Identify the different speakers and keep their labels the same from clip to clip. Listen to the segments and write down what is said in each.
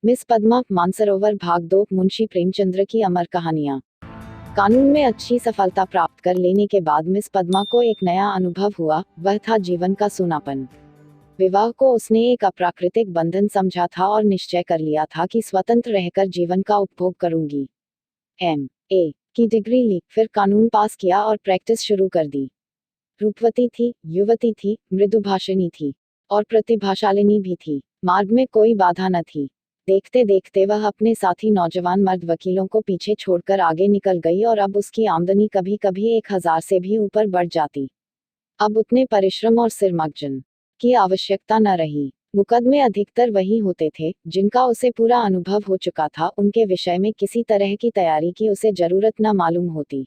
Speaker 1: Miss Padma, Mansarovar भाग 2, मुंशी प्रेमचंद्र की अमर कहानियां। कानून में अच्छी सफलता प्राप्त कर लेने के बाद मिस पद्मा को एक नया अनुभव हुआ, वह था जीवन का सूनापन। विवाह को उसने एक अप्राकृतिक बंधन समझा था और निश्चय कर लिया था कि स्वतंत्र रहकर जीवन का उपभोग करूंगी। MA की डिग्री ली, फिर कानून पास किया और प्रैक्टिस शुरू कर दी। रूपवती थी, युवती थी, मृदुभाषिणी थी और प्रतिभाशालिनी भी थी। मार्ग में कोई बाधा न थी। देखते देखते वह अपने साथी नौजवान मर्द वकीलों को पीछे छोड़कर आगे निकल गई और अब उसकी आमदनी कभी कभी 1000 से भी ऊपर बढ़ जाती। अब उतने परिश्रम और सिरमगजन की आवश्यकता न रही। मुकदमे अधिकतर वही होते थे जिनका उसे पूरा अनुभव हो चुका था, उनके विषय में किसी तरह की तैयारी की उसे जरूरत न मालूम होती।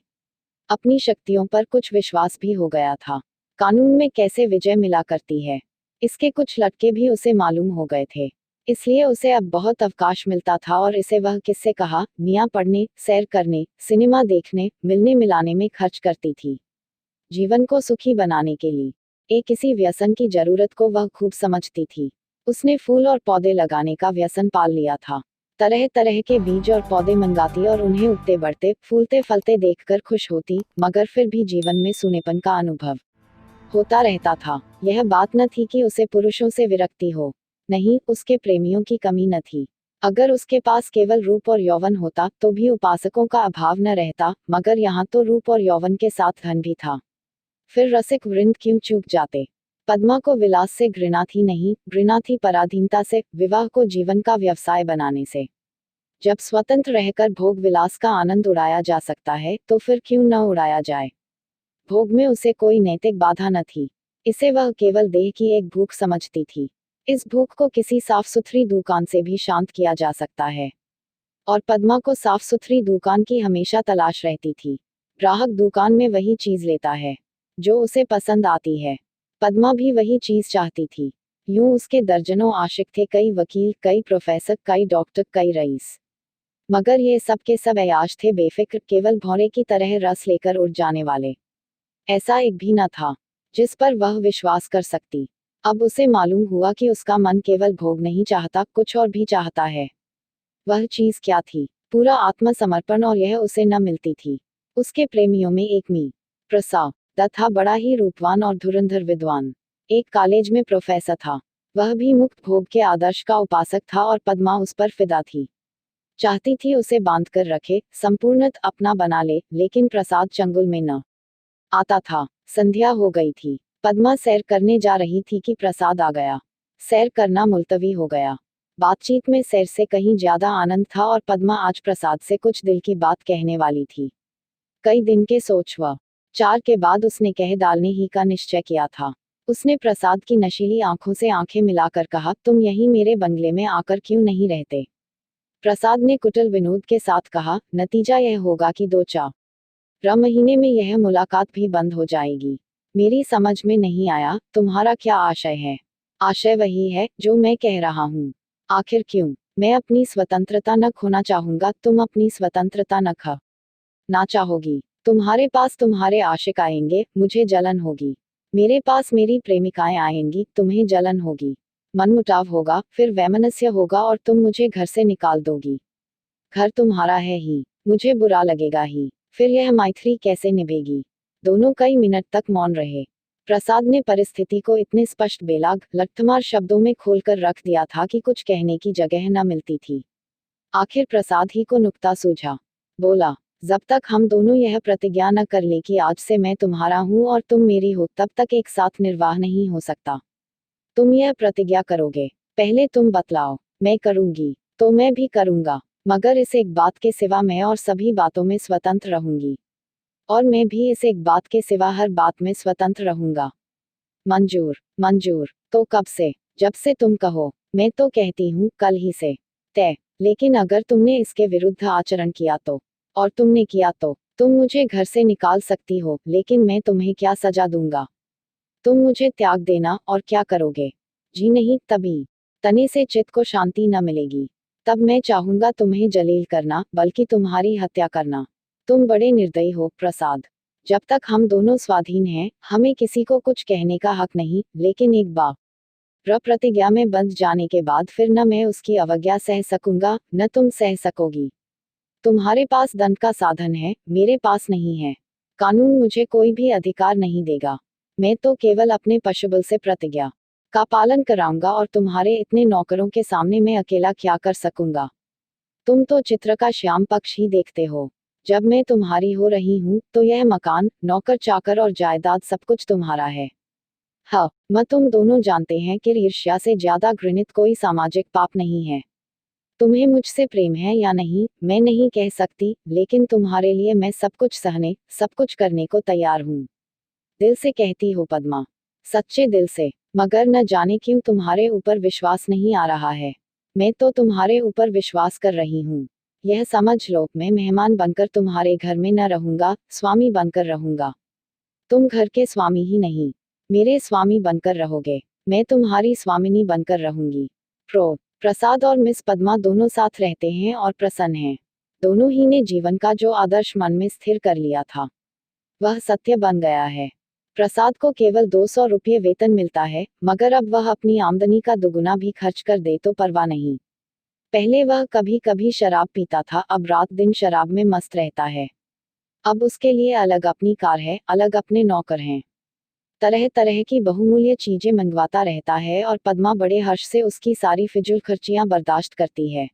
Speaker 1: अपनी शक्तियों पर कुछ विश्वास भी हो गया था। कानून में कैसे विजय मिला करती है, इसके कुछ लटके भी उसे मालूम हो गए थे। इसलिए उसे अब बहुत अवकाश मिलता था और इसे वह किससे कहा मियाँ पढ़ने, सैर करने, सिनेमा देखने, मिलने मिलाने में खर्च करती थी। जीवन को सुखी बनाने के लिए किसी व्यसन की जरूरत को वह खूब समझती थी। उसने फूल और पौधे लगाने का व्यसन पाल लिया था। तरह तरह के बीज और पौधे मंगाती और उन्हें उगते बढ़ते फूलते फलते देखकर खुश होती, मगर फिर भी जीवन में सूनेपन का अनुभव होता रहता था। यह बात न थी कि उसे पुरुषों से विरक्ति हो, नहीं, उसके प्रेमियों की कमी न थी। अगर उसके पास केवल रूप और यौवन होता तो भी उपासकों का अभाव न रहता, मगर यहाँ तो रूप और यौवन के साथ धन भी था। फिर रसिक वृंद क्यों चूक जाते। पद्मा को विलास से घृणा थी नहीं, घृणा थी पराधीनता से, विवाह को जीवन का व्यवसाय बनाने से। जब स्वतंत्र रहकर भोग विलास का आनंद उड़ाया जा सकता है तो फिर क्यों न उड़ाया जाए। भोग में उसे कोई नैतिक बाधा न थी। इसे वह केवल देह की एक भूख समझती थी। इस भूख को किसी साफ सुथरी दुकान से भी शांत किया जा सकता है। और पद्मा को साफ सुथरी दुकान की हमेशा तलाश रहती थी। ग्राहक दुकान में वही चीज लेता है जो उसे पसंद आती है। पद्मा भी वही चीज चाहती थी। यूं उसके दर्जनों आशिक थे, कई वकील, कई प्रोफेसर, कई डॉक्टर, कई रईस। मगर ये सब के सब अयाश थे, बेफिक्र, केवल भौरे की तरह रस लेकर उड़ जाने वाले। ऐसा एक भी न था जिस पर वह विश्वास कर सकती। अब उसे मालूम हुआ कि उसका मन केवल भोग नहीं चाहता, कुछ और भी चाहता है। वह चीज क्या थी? पूरा आत्मसमर्पण, और यह उसे न मिलती थी। उसके प्रेमियों में एक मी प्रसाद था, बड़ा ही रूपवान और धुरंधर विद्वान। एक कॉलेज में प्रोफेसर था। वह भी मुक्त भोग के आदर्श का उपासक था और पद्मा उस पर फिदा थी। चाहती थी उसे बांध कर रखे, संपूर्णत अपना बना ले, लेकिन प्रसाद चंगुल में न आता था। संध्या हो गई थी। पद्मा सैर करने जा रही थी कि प्रसाद आ गया। सैर करना मुलतवी हो गया। बातचीत में सैर से कहीं ज्यादा आनंद था और पद्मा आज प्रसाद से कुछ दिल की बात कहने वाली थी। कई दिन के सोच व चार के बाद उसने कह डालने ही का निश्चय किया था। उसने प्रसाद की नशीली आंखों से आंखें मिलाकर कहा, तुम यहीं मेरे बंगले में आकर क्यों नहीं रहते। प्रसाद ने कुटिल विनोद के साथ कहा, नतीजा यह होगा कि 2-4 महीने में यह मुलाकात भी बंद हो जाएगी। मेरी समझ में नहीं आया, तुम्हारा क्या आशय है। आशय वही है जो मैं कह रहा हूँ। आखिर क्यों? मैं अपनी स्वतंत्रता न खोना चाहूंगा, तुम अपनी स्वतंत्रता न ना चाहोगी। तुम्हारे पास तुम्हारे आशिक आएंगे, मुझे जलन होगी। मेरे पास मेरी प्रेमिकाएं आएंगी, तुम्हें जलन होगी। मनमुटाव होगा, फिर वैमनस्य होगा और तुम मुझे घर से निकाल दोगी। घर तुम्हारा है ही, मुझे बुरा लगेगा ही। फिर यह मैत्री कैसे निभेगी। दोनों कई मिनट तक मौन रहे। प्रसाद ने परिस्थिति को इतने स्पष्ट बेलाग लठमार शब्दों में खोलकर रख दिया था कि कुछ कहने की जगह न मिलती थी। आखिर प्रसाद ही को नुक्ता सूझा। बोला, जब तक हम दोनों यह प्रतिज्ञा न कर ले कि आज से मैं तुम्हारा हूं और तुम मेरी हो, तब तक एक साथ निर्वाह नहीं हो सकता। तुम यह प्रतिज्ञा करोगे? पहले तुम बतलाओ। मैं करूंगी तो मैं भी करूंगा, मगर इस एक बात के सिवा मैं और सभी बातों में स्वतंत्र रहूंगी। और मैं भी इस एक बात के सिवा हर बात में स्वतंत्र रहूंगा। मंजूर? मंजूर तो कब से? जब से तुम कहो। मैं तो कहती हूँ कल ही से। तय। लेकिन अगर तुमने इसके विरुद्ध आचरण किया तो? और तुमने किया तो? तुम मुझे घर से निकाल सकती हो, लेकिन मैं तुम्हें क्या सजा दूंगा। तुम मुझे त्याग देना और क्या करोगे। जी नहीं, तभी तने से चित्त को शांति न मिलेगी। तब मैं चाहूंगा तुम्हें जलील करना, बल्कि तुम्हारी हत्या करना। तुम बड़े निर्दयी हो प्रसाद। जब तक हम दोनों स्वाधीन हैं, हमें किसी को कुछ कहने का हक नहीं, लेकिन एक बार प्रतिज्ञा में बंध जाने के बाद फिर न मैं उसकी अवज्ञा सह सकूंगा, न तुम सह सकोगी। तुम्हारे पास दंड का साधन है, मेरे पास नहीं है। कानून मुझे कोई भी अधिकार नहीं देगा। मैं तो केवल अपने पशुबल से प्रतिज्ञा का पालन कराऊंगा, और तुम्हारे इतने नौकरों के सामने मैं अकेला क्या कर सकूंगा। तुम तो चित्र का श्याम पक्ष ही देखते हो। जब मैं तुम्हारी हो रही हूँ तो यह मकान, नौकर चाकर और जायदाद सब कुछ तुम्हारा है। हाँ, तुम दोनों जानते हैं कि ईर्ष्या से ज्यादा घृणित कोई सामाजिक पाप नहीं है। तुम्हें मुझसे प्रेम है या नहीं मैं नहीं कह सकती, लेकिन तुम्हारे लिए मैं सब कुछ सहने, सब कुछ करने को तैयार हूँ। दिल से कहती हो पद्मा, सच्चे दिल से। मगर न जाने क्यों तुम्हारे ऊपर विश्वास नहीं आ रहा है। मैं तो तुम्हारे ऊपर विश्वास कर रही हूँ। यह समझ लो, मैं मेहमान बनकर तुम्हारे घर में न रहूंगा, स्वामी बनकर रहूंगा। तुम घर के स्वामी ही नहीं, मेरे स्वामी बनकर रहोगे। मैं तुम्हारी स्वामिनी बनकर रहूंगी। प्रसाद और मिस पद्मा दोनों साथ रहते हैं और प्रसन्न हैं। दोनों ही ने जीवन का जो आदर्श मन में स्थिर कर लिया था वह सत्य बन गया है। प्रसाद को केवल 200 रुपये वेतन मिलता है, मगर अब वह अपनी आमदनी का दुगुना भी खर्च कर दे तो परवाह नहीं। पहले वह कभी कभी शराब पीता था, अब रात दिन शराब में मस्त रहता है। अब उसके लिए अलग अपनी कार है, अलग अपने नौकर हैं। तरह तरह की बहुमूल्य चीजें मंगवाता रहता है और पद्मा बड़े हर्ष से उसकी सारी फिजूल खर्चियां बर्दाश्त करती है।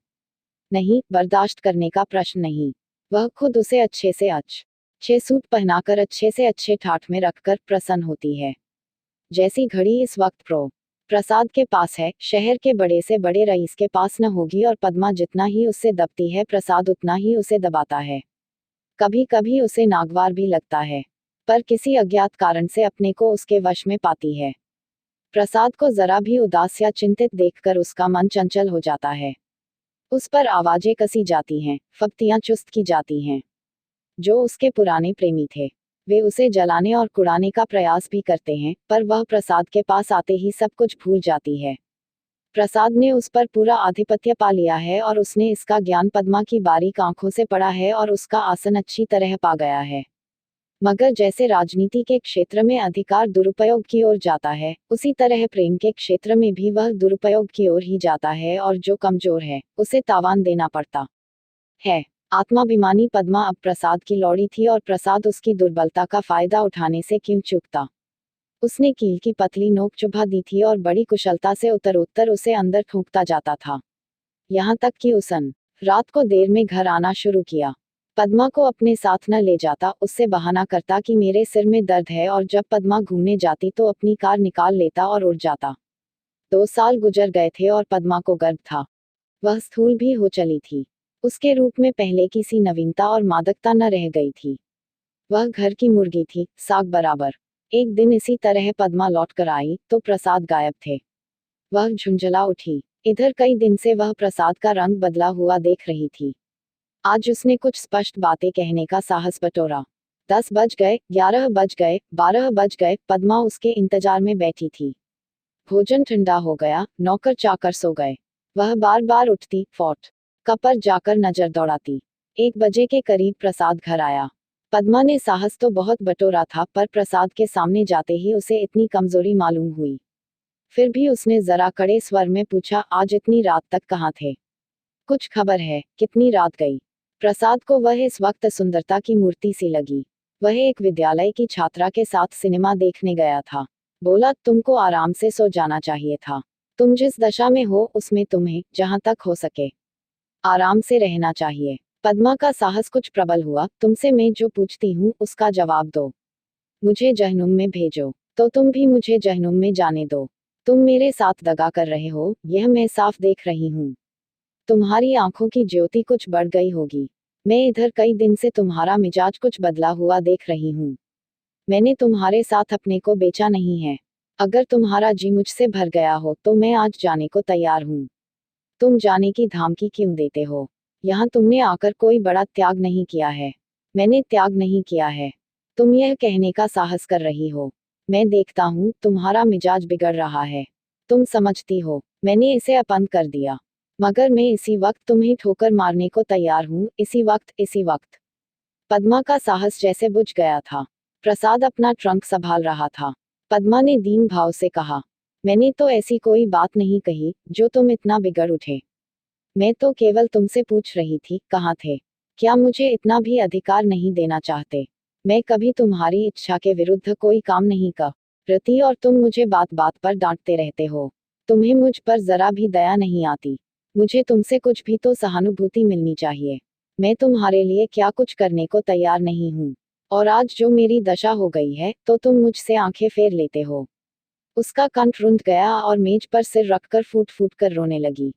Speaker 1: नहीं, बर्दाश्त करने का प्रश्न नहीं। वह खुद उसे अच्छे से अच्छे सूट पहनाकर अच्छे से अच्छे ठाठ में रखकर प्रसन्न होती है। जैसी घड़ी इस वक्त प्रसाद के पास है, शहर के बड़े से बड़े रईस के पास न होगी, और पद्मा जितना ही उससे दबती है प्रसाद उतना ही उसे दबाता है। कभी कभी उसे नागवार भी लगता है, पर किसी अज्ञात कारण से अपने को उसके वश में पाती है। प्रसाद को जरा भी उदास या चिंतित देखकर उसका मन चंचल हो जाता है। उस पर आवाजें कसी जाती हैं, फप्तियां चुस्त की जाती हैं। जो उसके पुराने प्रेमी थे वे उसे जलाने और कुड़ाने का प्रयास भी करते हैं, पर वह प्रसाद के पास आते ही सब कुछ भूल जाती है। प्रसाद ने उस पर पूरा आधिपत्य पा लिया है और उसने इसका ज्ञान पद्मा की बारीक आंखों से पड़ा है और उसका आसन अच्छी तरह पा गया है। मगर जैसे राजनीति के क्षेत्र में अधिकार दुरुपयोग की ओर जाता है, उसी तरह प्रेम के क्षेत्र में भी वह दुरुपयोग की ओर ही जाता है, और जो कमजोर है उसे तावान देना पड़ता है। आत्माभिमानी पद्मा अब प्रसाद की लौड़ी थी, और प्रसाद उसकी दुर्बलता का फायदा उठाने से क्यों चूकता। उसने कील की पतली नोक चुभा दी थी और बड़ी कुशलता से उत्तरोत्तर उसे अंदर ठूंकता जाता था, यहाँ तक कि उसन रात को देर में घर आना शुरू किया। पद्मा को अपने साथ न ले जाता, उससे बहाना करता कि मेरे सिर में दर्द है, और जब पद्मा घूमने जाती तो अपनी कार निकाल लेता और उड़ जाता। 2 साल गुजर गए थे और पद्मा को गर्व था। वह स्थूल भी हो चली थी। उसके रूप में पहले की सी नवीनता और मादकता न रह गई थी। वह घर की मुर्गी थी, साग बराबर। एक दिन इसी तरह पद्मा लौट कर आई तो प्रसाद गायब थे। वह झुंझला उठी। इधर कई दिन से वह प्रसाद का रंग बदला हुआ देख रही थी। आज उसने कुछ स्पष्ट बातें कहने का साहस बटोरा। 10 बज गए, 11 बज गए, 12 बज गए, पद्मा उसके इंतजार में बैठी थी। भोजन ठंडा हो गया, नौकर चाकर सो गए। वह बार बार उठती, फोर्ट कपर जाकर नजर दौड़ाती। 1 बजे के करीब प्रसाद घर आया। पद्मा ने साहस तो बहुत बटोरा था, पर प्रसाद के सामने जाते ही उसे इतनी कमजोरी मालूम हुई। फिर भी उसने जरा कड़े स्वर में पूछा, आज इतनी रात तक कहाँ थे? कुछ खबर है, कितनी रात गई? प्रसाद को वह इस वक्त सुंदरता की मूर्ति सी लगी। वह एक विद्यालय की छात्रा के साथ सिनेमा देखने गया था। बोला, तुमको आराम से सो जाना चाहिए था। तुम जिस दशा में हो उसमें तुम्हें, जहां तक हो सके, आराम से रहना चाहिए। पद्मा का साहस कुछ प्रबल हुआ। तुमसे मैं जो पूछती हूँ उसका जवाब दो। मुझे जहनुम में भेजो तो तुम भी मुझे जहनुम में जाने दो। तुम मेरे साथ दगा कर रहे हो, यह मैं साफ देख रही हूँ। तुम्हारी आंखों की ज्योति कुछ बढ़ गई होगी। मैं इधर कई दिन से तुम्हारा मिजाज कुछ बदला हुआ देख रही हूँ। मैंने तुम्हारे साथ अपने को बेचा नहीं है। अगर तुम्हारा जी मुझसे भर गया हो तो मैं आज जाने को तैयार हूँ। तुम जाने की धमकी क्यों देते हो? यहाँ तुमने आकर कोई बड़ा त्याग नहीं किया है। मैंने त्याग नहीं किया है। तुम यह कहने का साहस कर रही हो। मैं देखता हूँ तुम्हारा मिजाज बिगड़ रहा है। तुम समझती हो मैंने इसे अपंग कर दिया, मगर मैं इसी वक्त तुम्हें ठोकर मारने को तैयार हूँ, इसी वक्त, इसी वक्त। पद्मा का साहस जैसे बुझ गया था। प्रसाद अपना ट्रंक संभाल रहा था। पद्मा ने दीन भाव से कहा, मैंने तो ऐसी कोई बात नहीं कही जो तुम इतना बिगड़ उठे। मैं तो केवल तुमसे पूछ रही थी, कहाँ थे? क्या मुझे इतना भी अधिकार नहीं देना चाहते? मैं कभी तुम्हारी इच्छा के विरुद्ध कोई काम नहीं करती और तुम मुझे बात बात पर डांटते रहते हो। तुम्हें मुझ पर जरा भी दया नहीं आती। मुझे तुमसे कुछ भी तो सहानुभूति मिलनी चाहिए। मैं तुम्हारे लिए क्या कुछ करने को तैयार नहीं हूँ। और आज जो मेरी दशा हो गई है तो तुम मुझसे आंखें फेर लेते हो। उसका कंठ रुंध गया और मेज पर सिर रखकर फूट फूट कर रोने लगी।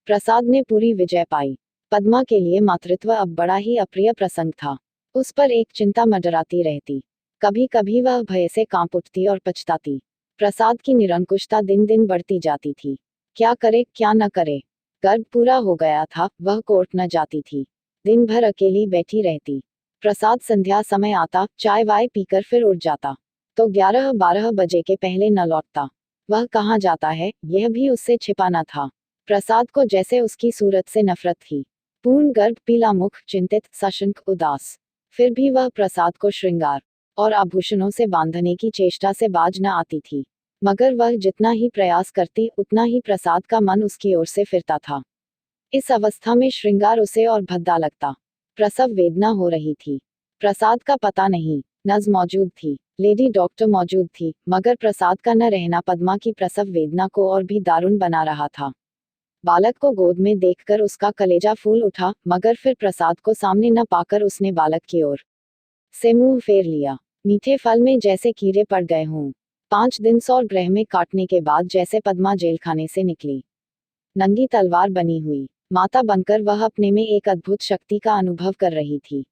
Speaker 1: प्रसाद ने पूरी विजय पाई। पद्मा के लिए मातृत्व अब बड़ा ही अप्रिय प्रसंग था। उस पर एक चिंता मंडराती रहती। कभी कभी वह भय से कांप उठती और पछताती। प्रसाद की निरंकुशता दिन दिन बढ़ती जाती थी। क्या करे क्या न करे। गर्भ पूरा हो गया था, वह कोर्ट न जाती थी। दिन भर अकेली बैठी रहती। प्रसाद संध्या समय आता, चाय वाय पीकर फिर उठ जाता। तो 11-12 बजे के पहले न लौटता। वह कहाँ जाता है, यह भी उससे छिपाना था। प्रसाद को जैसे उसकी सूरत से नफरत थी। पूर्ण गर्भ, पीला मुख, चिंतित, सशंक, उदास। फिर भी वह प्रसाद को श्रृंगार और आभूषणों से बांधने की चेष्टा से बाज न आती थी। मगर वह जितना ही प्रयास करती उतना ही प्रसाद का मन उसकी ओर से फिरता था। इस अवस्था में श्रृंगार उसे और भद्दा लगता। प्रसव वेदना हो रही थी। प्रसाद का पता नहीं। नर्स मौजूद थी, लेडी डॉक्टर मौजूद थी, मगर प्रसाद का न रहना पद्मा की प्रसव वेदना को और भी दारुण बना रहा था। बालक को गोद में देखकर उसका कलेजा फूल उठा, मगर फिर प्रसाद को सामने न पाकर उसने बालक की ओर से मुंह फेर लिया। मीठे फल में जैसे कीड़े पड़ गए हों। 5 दिन सौर ग्रह में काटने के बाद जैसे पद्मा जेलखाने से निकली, नंगी तलवार बनी हुई माता बनकर वह अपने में एक अद्भुत शक्ति का अनुभव कर रही थी।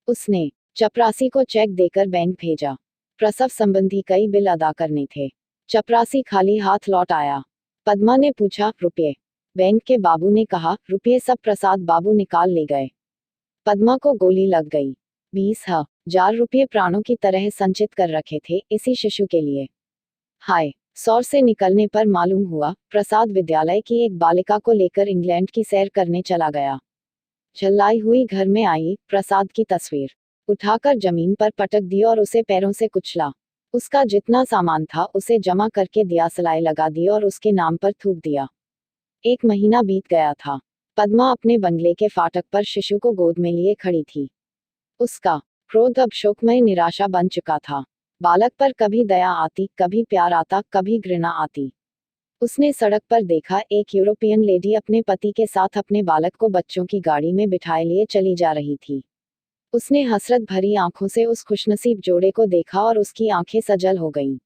Speaker 1: उसने चपरासी को चेक देकर बैंक भेजा। प्रसव संबंधी कई बिल अदा करने थे। चपरासी खाली हाथ लौट आया। पद्मा ने पूछा, रुपये? बैंक के बाबू ने कहा, रुपये सब प्रसाद बाबू निकाल ले गए। पद्मा को गोली लग गई। 20,000 रुपये प्राणों की तरह संचित कर रखे थे इसी शिशु के लिए। हाय। सौर से निकलने पर मालूम हुआ, प्रसाद विद्यालय की एक बालिका को लेकर इंग्लैंड की सैर करने चला गया। झल्लाई हुई घर में आई, प्रसाद की तस्वीर उठाकर जमीन पर पटक दी और उसे पैरों से कुचला। उसका जितना सामान था उसे जमा करके दियासलाई लगा दी और उसके नाम पर थूक दिया। 1 महीना बीत गया था। पद्मा अपने बंगले के फाटक पर शिशु को गोद में लिए खड़ी थी। उसका क्रोध अब शोकमय निराशा बन चुका था। बालक पर कभी दया आती, कभी प्यार आता, कभी घृणा आती। उसने सड़क पर देखा, एक यूरोपियन लेडी अपने पति के साथ अपने बालक को बच्चों की गाड़ी में बिठाए लिए चली जा रही थी। उसने हसरत भरी आंखों से उस खुशनसीब जोड़े को देखा और उसकी आंखें सजल हो गईं।